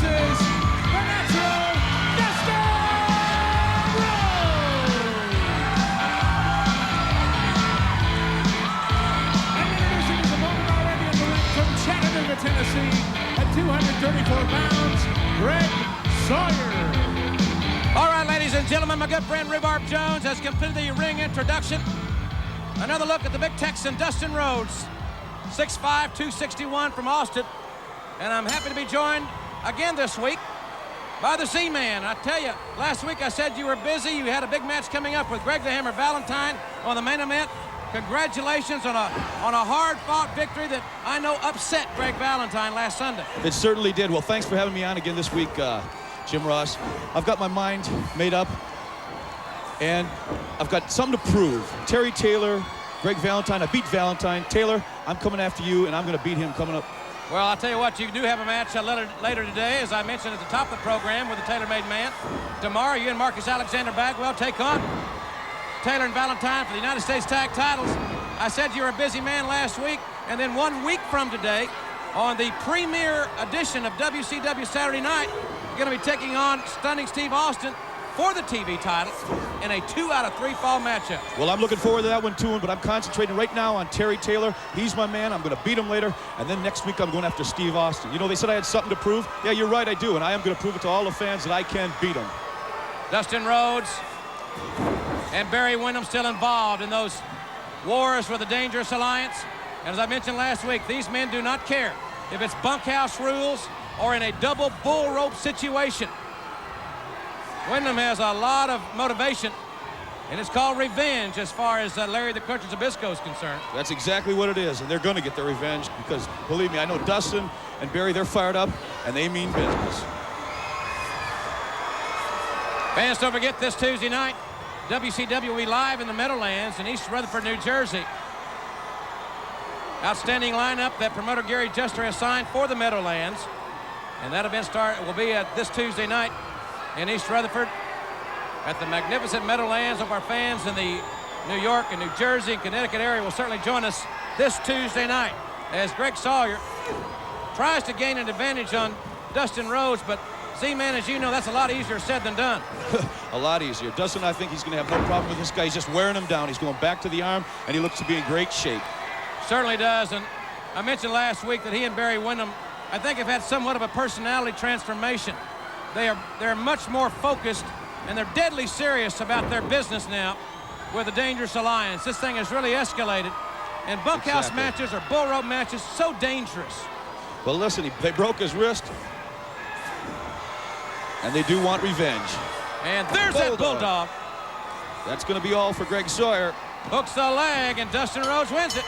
announces the natural Dustin Rhodes. And introducing his opponent already in the ring from Chattanooga, Tennessee, at 234 pounds, Gregg Sawyer. All right, ladies and gentlemen, my good friend Rhubarb Jones has completed the ring introduction. Another look at the big Texan, Dustin Rhodes, 6'5", 261 from Austin. And I'm happy to be joined again this week by the Z-Man. I tell you, last week I said you were busy. You had a big match coming up with Greg the Hammer Valentine on the main event. Congratulations on a hard-fought victory that I know upset Greg Valentine last Sunday. It certainly did. Well, thanks for having me on again this week, Jim Ross. I've got my mind made up, and I've got something to prove. Terry Taylor, Greg Valentine. I beat Valentine. Taylor, I'm coming after you, and I'm going to beat him coming up. Well, I'll tell you what, you do have a match later today, as I mentioned at the top of the program, with the Tailor-Made Man. Tomorrow, you and Marcus Alexander Bagwell take on Taylor and Valentine for the United States Tag Titles. I said you were a busy man last week, and then 1 week from today, on the premiere edition of WCW Saturday Night, you're going to be taking on Stunning Steve Austin for the TV title in a 2 out of 3 fall matchup. Well, I'm looking forward to that one too, but I'm concentrating right now on Terry Taylor. He's my man. I'm going to beat him later, and then next week I'm going after Steve Austin. You know, they said I had something to prove. Yeah, you're right, I do, and I am going to prove it to all the fans that I can beat him. Dustin Rhodes and Barry Windham still involved in those wars for the Dangerous Alliance. And as I mentioned last week, these men do not care if it's bunkhouse rules or in a double bull rope situation. Windham has a lot of motivation, and it's called revenge as far as Larry the Cruncher Zbyszko is concerned. That's exactly what it is, and they're going to get their revenge because, believe me, I know Dustin and Barry, they're fired up, and they mean business. Fans, don't forget this Tuesday night, WCW will be live in the Meadowlands in East Rutherford, New Jersey. Outstanding lineup that promoter Gary Juster has signed for the Meadowlands. And that event will be this Tuesday night in East Rutherford at the magnificent Meadowlands. Of our fans in the New York and New Jersey and Connecticut area will certainly join us this Tuesday night as Gregg Sawyer tries to gain an advantage on Dustin Rhodes, but Z-Man, as you know, that's a lot easier said than done. A lot easier. Dustin, I think he's going to have no problem with this guy. He's just wearing him down. He's going back to the arm, and he looks to be in great shape. Certainly does, and I mentioned last week that he and Barry Windham, I think, have had somewhat of a personality transformation. They're much more focused, and they're deadly serious about their business now with the Dangerous Alliance. This thing has really escalated, and bunkhouse matches or bull rope matches, so dangerous. Well, listen, they broke his wrist, and they do want revenge. And there's that bulldog. That's going to be all for Gregg Sawyer. Hooks the leg, and Dustin Rhodes wins it.